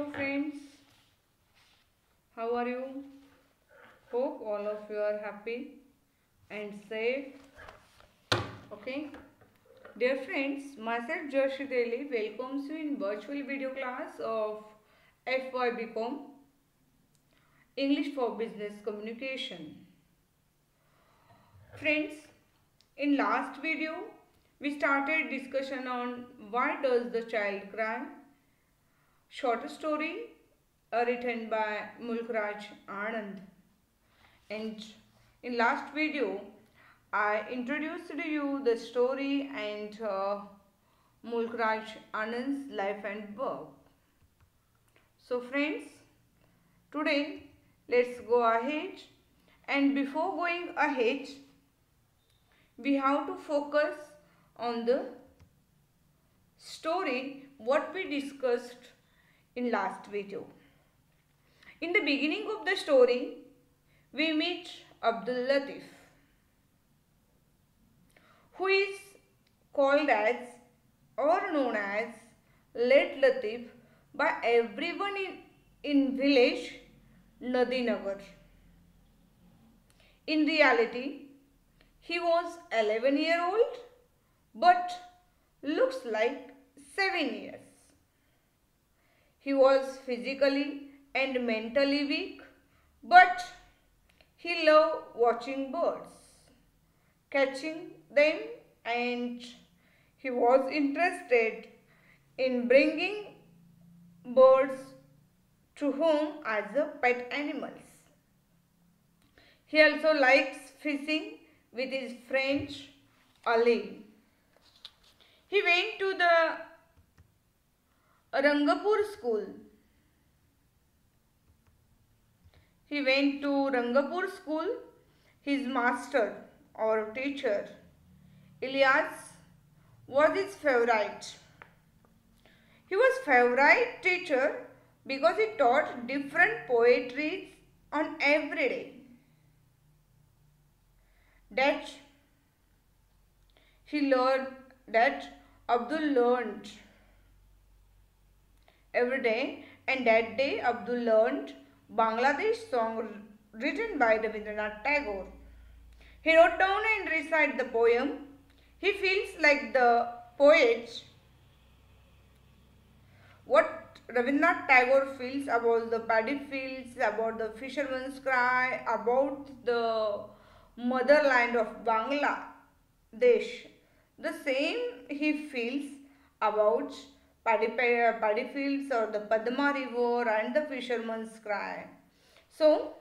Hello friends, how are you? Hope all of you are happy and safe. Okay. Dear friends, myself Joshi Daily welcomes you in virtual video class of FYBCom English for Business Communication. Friends, in last video we started discussion on why does the child cry? Short story written by Mulkraj Anand. And in last video, I introduced to you the story and Mulkraj Anand's life and work. So friends, today let's go ahead, and before going ahead, we have to focus on the story what we discussed in last video. In the beginning of the story, we meet Abdul Latif, who is called as or known as Late Latif by everyone in village Nadinagar. In reality, he was 11-year-old but looks like 7 years. He was physically and mentally weak, but he loved watching birds, catching them, and he was interested in bringing birds to home as a pet animals. He also likes fishing with his friend Ali. He went to the Rangapur school. His master or teacher, Ilyas, was his favorite. He was favorite teacher because he taught different poetries on every day. That he learned that Abdul learned every day, and that day Abdul learned Bangladesh song written by Rabindranath Tagore. He wrote down and recited the poem. He feels like the poet. What Rabindranath Tagore feels about the paddy fields, about the fisherman's cry, about the motherland of Bangladesh, the same he feels about paddy fields or the Padma river and the fisherman's cry. So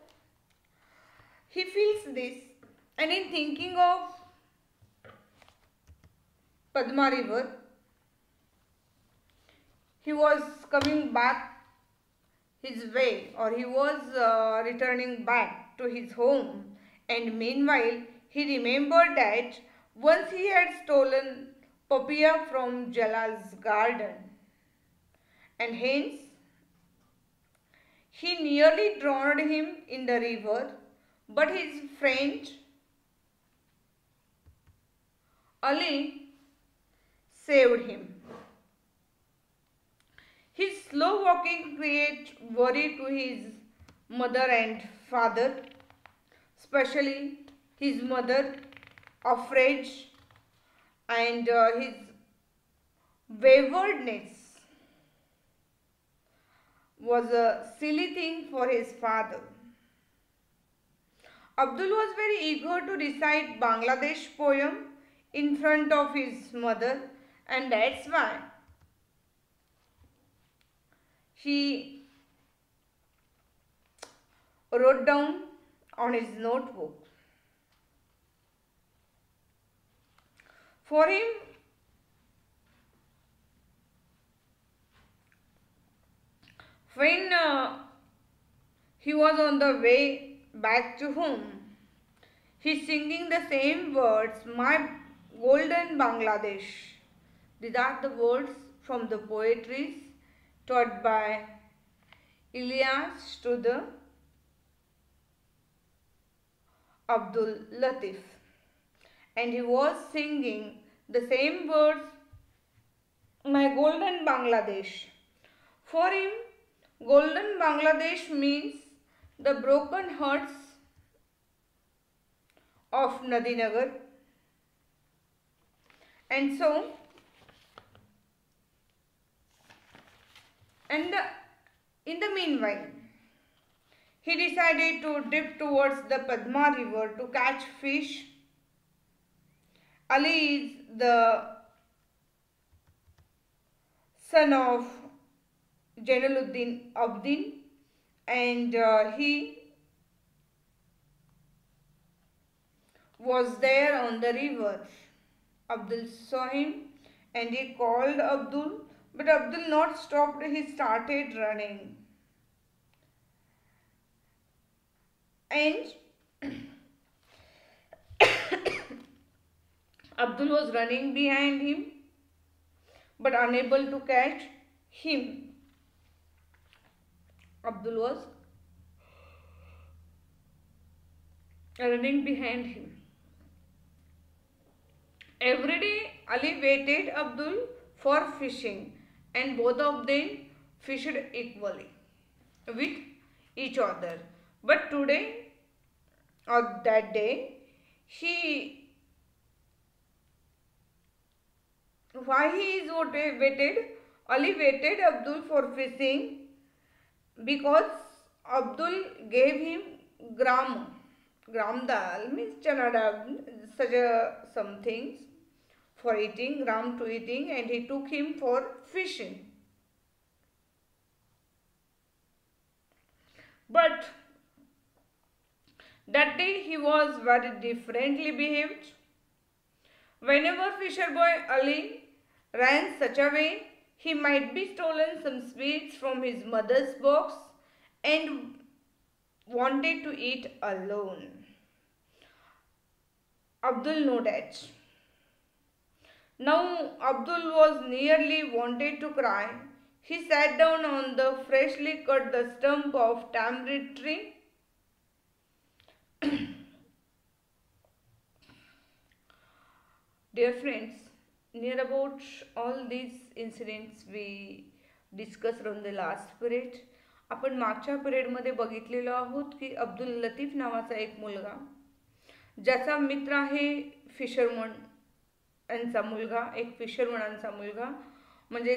he feels this, and in thinking of Padma river, he was coming back his way, or he was returning back to his home, and meanwhile he remembered that once he had stolen papaya from Jalal's garden, and hence he nearly drowned him in the river, but his friend Ali saved him. His slow walking created worry to his mother and father, especially his mother, afraid, and his waywardness was a silly thing for his father. Abdul was very eager to recite Bangladesh poem in front of his mother, and that's why he wrote down on his notebook. For him, when he was on the way back to home, he's singing the same words, my golden Bangladesh. These are the words from the poetries taught by Ilyas to the Abdul Latif. And he was singing the same words, my golden Bangladesh. For him, Golden Bangladesh means the broken hearts of Nadinagar. And so, and in the meanwhile, he decided to dip towards the Padma river to catch fish. Ali is the son of Jainuddin Abdin, and he was there on the river. Abdul saw him and he called Abdul, but Abdul not stopped, he started running. And Abdul was running behind him but unable to catch him. Abdul was running behind him. Every day Ali waited Abdul for fishing and both of them fished equally with each other. But today or that day, why he is waited? Ali waited Abdul for fishing because Abdul gave him gram dal means chana dal, some things for eating, gram to eating, and he took him for fishing. But that day he was very differently behaved. Whenever fisher boy Ali ran such a way, he might be stolen some sweets from his mother's box and wanted to eat alone. Abdul knew that. Now Abdul was nearly wanted to cry. He sat down on the freshly cut the stump of tamarind tree. Dear friends, near about all these incidents we discussed on the last period. आपण मागच्या पिरियडमध्ये बघितलेलो आहोत की अब्दुल लतीफ नावाचा एक मुलगा ज्याचा मित्र आहे फिशरमन यांचा मुलगा, एक फिशरमनांचा मुलगा म्हणजे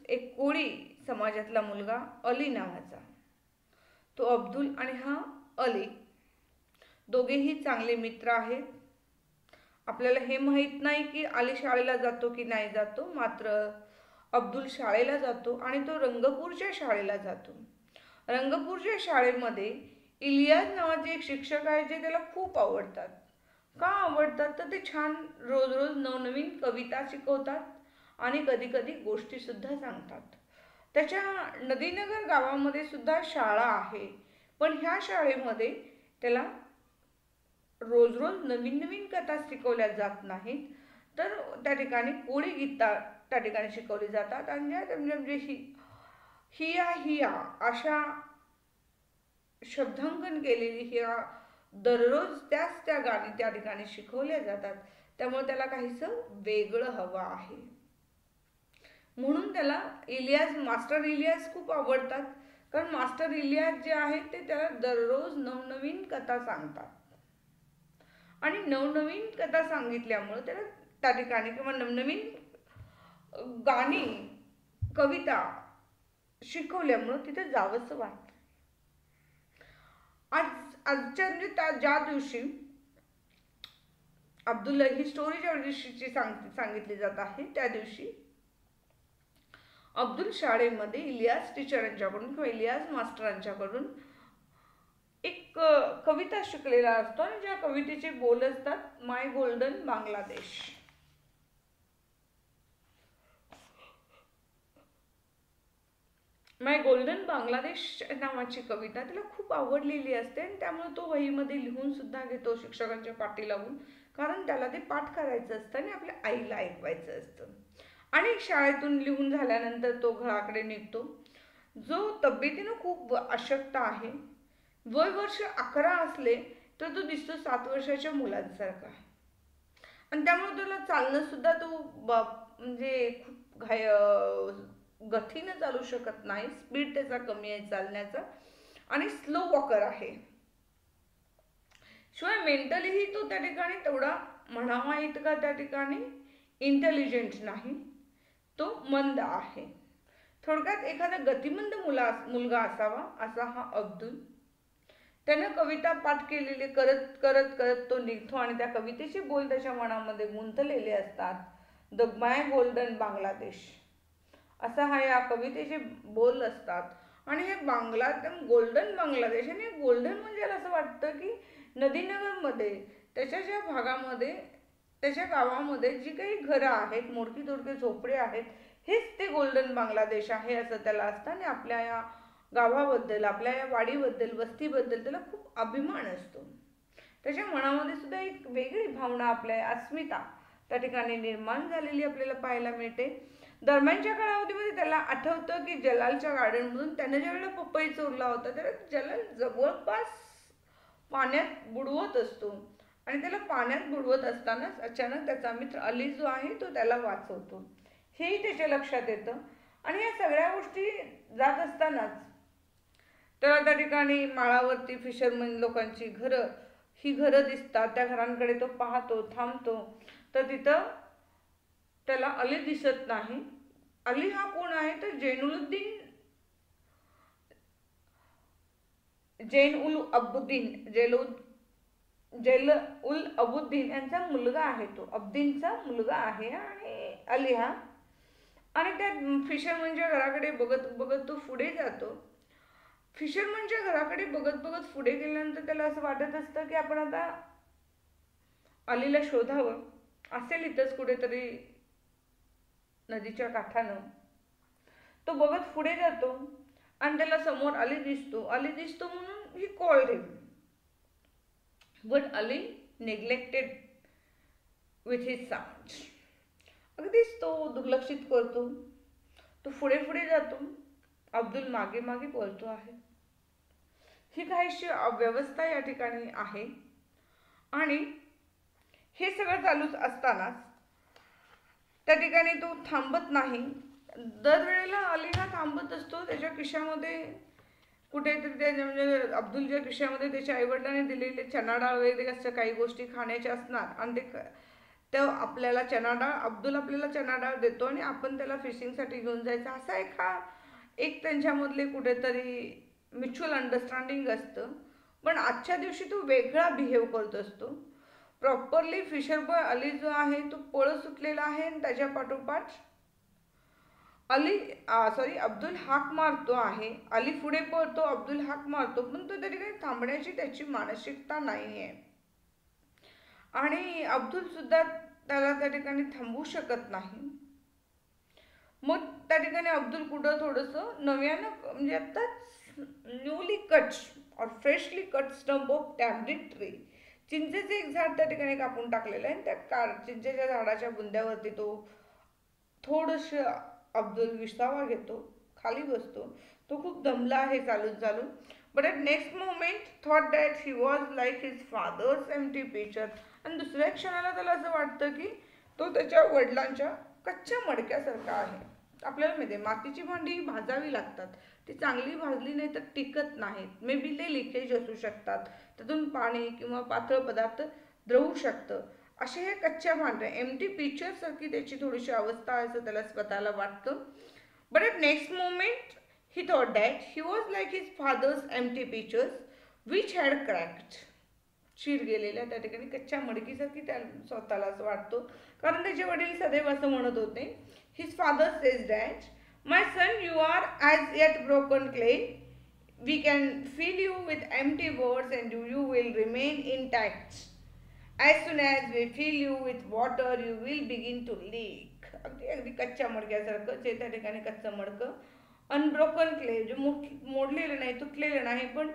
एक कोळी समाजातला मुलगा अली नावाचा. तो अब्दुल आणि हा अली दोघेही चांगले मित्र आहेत. आपल्याला हे माहित नाही की अली शाळेला जातो की नाही जातो, मात्र अब्दुल शाळेला जातो आणि तो रंगपूरच्या शाळेला जातो. रंगपूरच्या शाळेमध्ये इलियास नावाचे एक शिक्षक आहेत जे त्याला खूप आवडतात. का आवडतात तर ते छान रोज रोज नवनवीन कविता शिकवतात आणि कधी कधी गोष्टी सुद्धा सांगतात. त्याच्या नदीनगर गावामध्ये सुद्धा शाळा आहे, पण ह्या शाळेमध्ये त्याला रोज रोज नवीन नवीन कथा शिकवल्या जात नाहीत, तर त्या ठिकाणी कोळी गीता त्या ठिकाणी शिकवली जातात आणि म्हणजे हिया अशा शब्दांकन केलेली हिया दररोज त्या गाणी त्या ठिकाणी शिकवल्या जातात. त्यामुळे त्याला काहीसं वेगळं हवं आहे, म्हणून त्याला मास्टर इलियास खूप आवडतात. कारण मास्टर इलियास जे आहेत ते त्याला दररोज नवनवीन कथा सांगतात आणि नवनवीन कथा सांगितल्यामुळे त्याला त्या ठिकाणी किंवा नवनवीन गाणी कविता शिकवल्यामुळे तिथे जावंसं वाटतं. आजच्या म्हणजे ज्या दिवशी अब्दुल्ला ही स्टोरी ज्या दिवशीची सांगितली जात आहे त्या दिवशी अब्दुल शाळेमध्ये इलियास टीचरांच्याकडून किंवा इलियास मास्टरांच्याकडून एक कविता शिकलेला असतो आणि ज्या कवितेचे बोल असतात my golden Bangladesh. My golden Bangladesh नावाची कविता त्याला खूप आवडलेली असते आणि त्यामुळे तो वहीमध्ये लिहून सुद्धा घेतो शिक्षकांच्या पाठी लावून, कारण त्याला ते पाठ करायचं असतं आणि आपल्या आईला ऐकवायचं असतं. आणि शाळेतून लिहून झाल्यानंतर तो घराकडे निघतो. जो तब्येतीनं खूप अशक्त आहे, वय वर्ष 11 असले तर तो दिसतो 7 वर्षाच्या मुलांसारखा आणि त्यामुळे त्याला चालणं सुद्धा तो म्हणजे खूप गतीनं चालू शकत नाही, स्पीड त्याचा कमी आहे चालण्याचा, आणि स्लो वॉकर आहे. शिवाय मेंटलीही तो त्या ठिकाणी तेवढा म्हणावा इतका त्या ठिकाणी इंटेलिजंट नाही, तो मंद आहे. थोडक्यात एखादा गतिमंद मुलगा असावा असा हा अब्दुल. त्यानं कविता पाठ केलेली करत करत करत तो निघतो आणि त्या कवितेचे बोल त्याच्या मनामध्ये गुंतलेले असतात. द माय गोल्डन बांगलादेश असा हा या कवितेचे बोल असतात. आणि हे गोल्डन बांगलादेश, आणि गोल्डन म्हणजे असं वाटतं की नदीनगरमध्ये त्याच्या ज्या भागामध्ये त्याच्या गावामध्ये जी काही घरं आहेत, मोडकी तोडकी झोपडे आहेत, हेच ते गोल्डन बांगलादेश आहे असं त्याला असतं. आणि आपल्या या गावाबद्दल, आपल्या या वाडीबद्दल, वस्तीबद्दल त्याला खूप अभिमान असतो. त्याच्या मनामध्ये सुद्धा एक वेगळी भावना, आपल्या अस्मिता त्या ठिकाणी निर्माण झालेली आपल्याला पाहायला मिळते. दरम्यानच्या कालावधीमध्ये त्याला आठवतं की जलालच्या गार्डनमधून त्यानं ज्यावेळेला पपई चोरला होता त्याला जलाल जवळपास पाण्यात बुडवत असतो, आणि त्याला पाण्यात बुडवत असतानाच अचानक त्याचा मित्र अली जो आहे तो त्याला वाचवतो, हेही त्याच्या लक्षात येतं. आणि या सगळ्या गोष्टी जात असतानाच त्याला त्या ठिकाणी माळावरती फिशरमन लोकांची ही घरं दिसतात. त्या घरांकडे तो पाहतो, थांबतो, तर तिथं त्याला अली दिसत नाही. अली हा कोण आहे तर जैल उल अबुद्दीन यांचा मुलगा आहे, तो अब्दीनचा मुलगा आहे आणि अली हा. आणि त्या फिशरमनच्या घराकडे बघत बघत तो पुढे जातो. फिशरमनच्या घराकडे बघत बघत पुढे गेल्यानंतर त्याला असं वाटत असतं की आपण आता अलीला शोधावं, असेल इथंच कुठेतरी नदीच्या काठानं. तो बघत पुढे जातो आणि त्याला समोर अली दिसतो म्हणून he called him, but Ali neglected with his sound. अगदीच तो दुर्लक्षित करतो. तो पुढे पुढे जातो, अब्दुल मागे मागे बोलतो आहे. ही काहीशी अव्यवस्था या ठिकाणी आहे. आणि हे सगळं चालूच असतानाच त्या ठिकाणी तो थांबत नाही. दरवेळेला अली हा थांबत असतो. त्याच्या खिशामध्ये कुठेतरी म्हणजे अब्दुलच्या खिशामध्ये त्याच्या आईवडिलांनी दिलेले चना डाळ वगैरे असं काही गोष्टी खाण्याच्या असणार, आणि ते आपल्याला अब्दुल आपल्याला चना डाळ देतो आणि आपण त्याला फिशिंगसाठी घेऊन जायचं, असा एक त्यांच्यामधले कुठेतरी म्युच्युअल अंडरस्टँडिंग असतं. पण आजच्या दिवशी तो वेगळा बिहेव करत असतो. प्रॉपरली फिशर बॉय अली जो आहे तो पळ सुटलेला आहे, आणि त्याच्या पाठोपाठ अब्दुल हाक मारतो आहे. अली पुढे पळतो, अब्दुल हाक मारतो, पण तो त्या ठिकाणी थांबण्याची त्याची मानसिकता नाही आहे. आणि अब्दुल सुद्धा त्याला त्या ठिकाणी थांबवू शकत नाही. मग त्या ठिकाणी अब्दुल कुठं थोडंसं नव्यानं म्हणजे आत्ताच newly cut or freshly cut stump of tamarind tree, चिंचेचे एक झाड त्या ठिकाणी कापून टाकलेलं आहे. त्या चिंचेच्या झाडाच्या बुंद्यावरती तो थोडंसं अब्दुल विसावा घेतो, खाली बसतो. तो खूप दमला आहे चालून. But at next moment thought that he was like his father's empty picture. आणि दुसऱ्या क्षणाला त्याला असं वाटतं की तो त्याच्या वडिलांच्या कच्च्या मडक्यासारखा आहे. आपल्याला माहिती आहे मातीची भांडी भाजावी लागतात, ती चांगली भाजली नाही तर टिकत नाहीत. मे बी ते लिकेज असू शकतात, त्यातून पाणी किंवा पातळ पदार्थ द्रवू शकतं. असे हे कच्च्या भांड्या एम्प्टी पिक्चर सारखी त्याची थोडीशी अवस्था आहे असं त्याला स्वतःला वाटतं. But at next moment he thought that he was like his father's empty pictures which had cracked. चीर गेलेल्या त्या ठिकाणी कच्च्या मडकीसारखी त्या स्वतःला असं वाटतो. कारण त्याचे वडील सदैव असं म्हणत होते, his father says that my son you are as yet broken clay, we can fill you with empty words and you will remain intact. As soon as we fill you with water, you will begin to leak. अगदी कच्च्या मडक्यासारखं, जे त्या ठिकाणी कच्चं मडकं unbroken clay, जे मोडलेलं नाही, तुटलेलं नाही, पण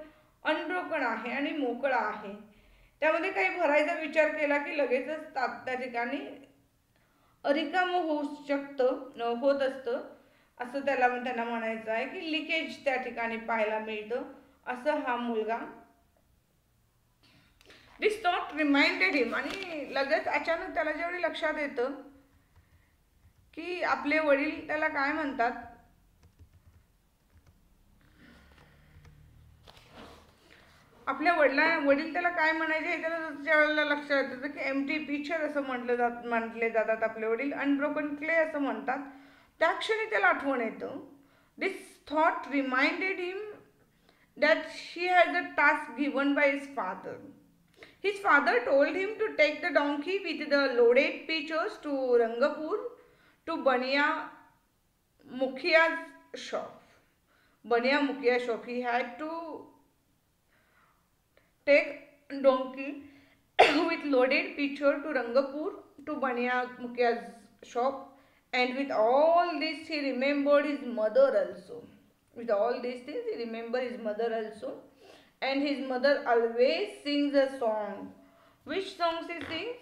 unbroken आहे आणि मोकळा आहे. त्यामध्ये काही भरायचा विचार केला की लगेचच त्या ठिकाणी रिकामं होत असतं असं त्यांना म्हणायचं आहे की लिकेज त्या ठिकाणी पाहायला मिळतं असं हा मुलगा. This thought reminded him. आणि लगेच अचानक त्याला ज्यावेळी लक्षात येतं की आपले वडील त्याला काय म्हणतात आपल्या वडील त्याला काय म्हणायचे हे त्याला त्याच्या वेळेला लक्षात येतं की एम्प्टी पिक्चर असं म्हटले जातात आपले वडील, अनब्रोकन क्ले असं म्हणतात. त्या क्षणी त्याला आठवण येतं. This thought reminded him that he had the task given by his father. His father told him to take the donkey with the loaded pitchers to Rangapur to Bania Mukhia's shop. Bania Mukhia's shop. He had to take donkey with loaded pitcher to Rangapur to Bania Mukhia's shop, and with all this he remembered his mother also. With all these things he remembered his mother also, and his mother always sings a song. Which song she sings?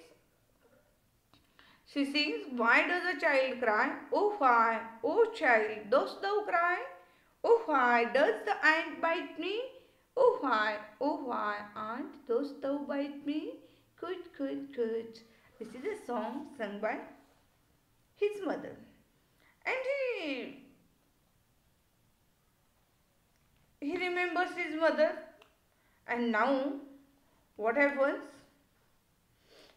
She sings, why does a child cry? Oh why, oh child, dost thou cry? Oh why does the ant bite me? Oh why, aunt, dost thou bite me? Good, good, good. This is a song sung by his mother. And he remembers his mother. And now, what happens?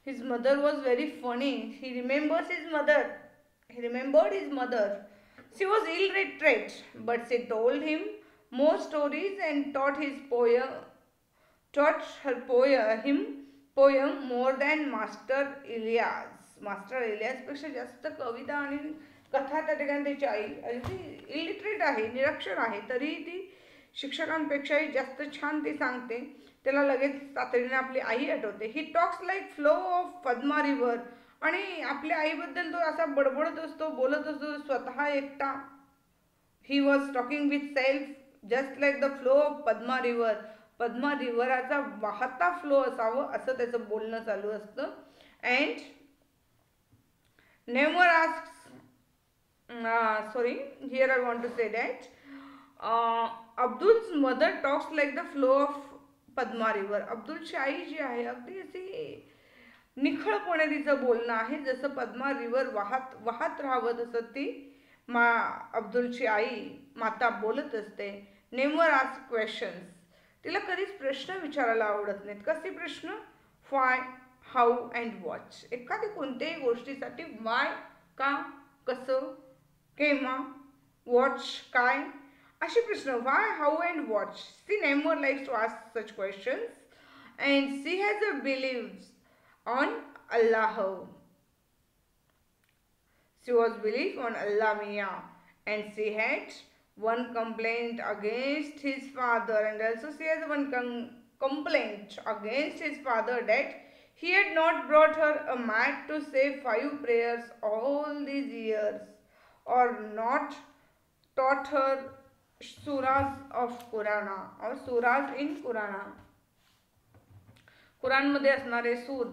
His mother was very funny. He remembers his mother. He remembered his mother. She was illiterate, but she told him more stories and taught him poem more than Master Elias. Master इलियासपेक्षा जास्त कविता आणि कथा त्या ठिकाणी त्याची आई, ती illiterate आहे, निरक्षर आहे, तरीही ती शिक्षकांपेक्षाही जास्त छान ती सांगते. त्याला लगेच तातडीने आपली आई आठवते. He talks like flow of Padma river. आणि आपल्या आईबद्दल तो असा बडबडत असतो, बोलत असतो स्वतः एकटा. He was talking with self just like the flow of Padma river. Padma रिव्हराचा वाहता फ्लो असावं असं त्याचं बोलणं चालू असतं. And never asks, sorry, here I want to say that Abdul's mother talks like the flow of Padma river. अब्दुलची आई जी आहे अगदी अशी निखळपणे तिचं बोलणं आहे, जसं पद्मा रिव्हर वाहत राहत असत ती अब्दुलची आई माता बोलत असते. Never ask questions. तिला कधीच प्रश्न विचारायला आवडत नाहीत. कसे प्रश्न? Why, how and watch. एखादी कोणत्याही गोष्टीसाठी वाय, का, कसं, केव्हा, वॉच, काय, असे प्रश्न. Why, how and watch. She never likes to ask such questions and she has a believes on Allah. She was believed on Allah Mia, and she had one complaint against his father, and also she has one complaint against his father that he had not brought her a mat to say 5 prayers all these years, or not taught her surahs of Qurana or surahs in Qurana. कुराणमध्ये असणारे सूर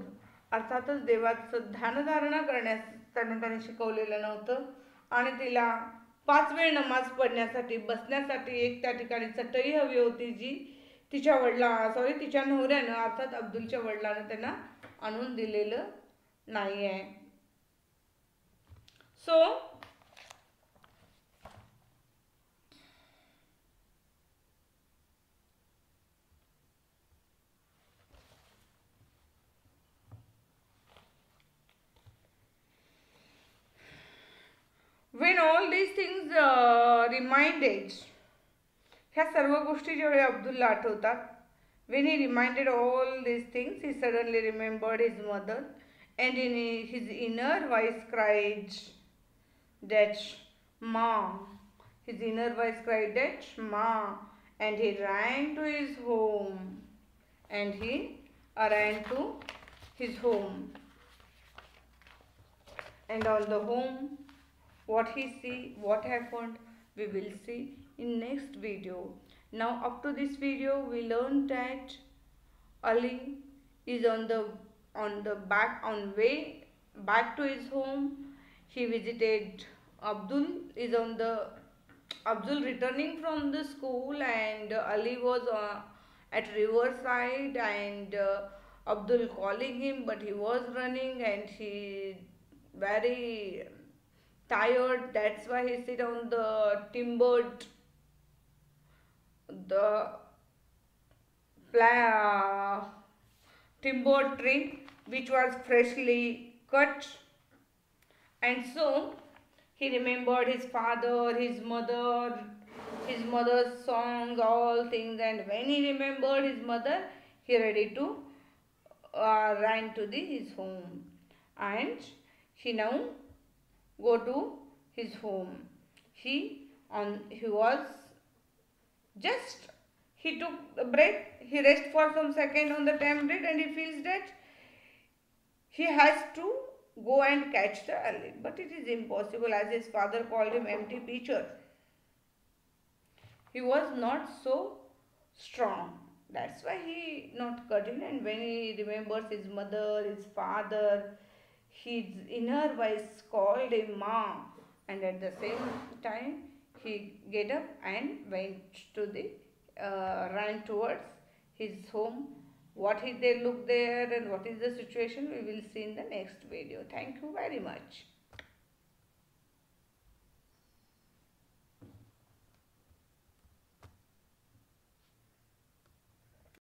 अर्थातच देवाचं ध्यानधारणा करण्यास त्याने शिकवलेलं नव्हतं. आणि तिला 5 वेळ नमाज पढण्यासाठी बसण्यासाठी एक त्या ठिकाणी चटई हवी होती, जी तिच्या नवऱ्यानं अर्थात अब्दुलच्या वडिलांना त्यांना आणून दिलेलं नाही आहे. सो when all these things reminded, ह्या सर्व गोष्टी ज्यावेळी अब्दुलला आठवतात, when he reminded all these things, he suddenly remembered his mother, and in his inner voice cried that Ma. His inner voice cried that Ma, and he ran to his home. And he ran to his home. And on the home, what happened, we will see in next video. Now up to this video we learned that Ali is on way back to his home. He visited Abdul returning from the school, and Ali was at riverside, and Abdul calling him, but he was running and he very tired. That's why he sit on the timbered timber tree which was freshly cut. And so he remembered his father, his mother's songs, all things. And when he remembered his mother, he ready to ran to his home. And he now go to his home. He was just, he took a breath, he rest for some second on the template, and he feels that he has to go and catch the early. But it is impossible, as his father called him empty pitcher. He was not so strong. That's why he not cut it. And when he remembers his mother, his father, his inner voice called him Ma. And at the same time, he get up and went to the ran towards his home. What is they look there and what is the situation, we will see in the next video. Thank you very much.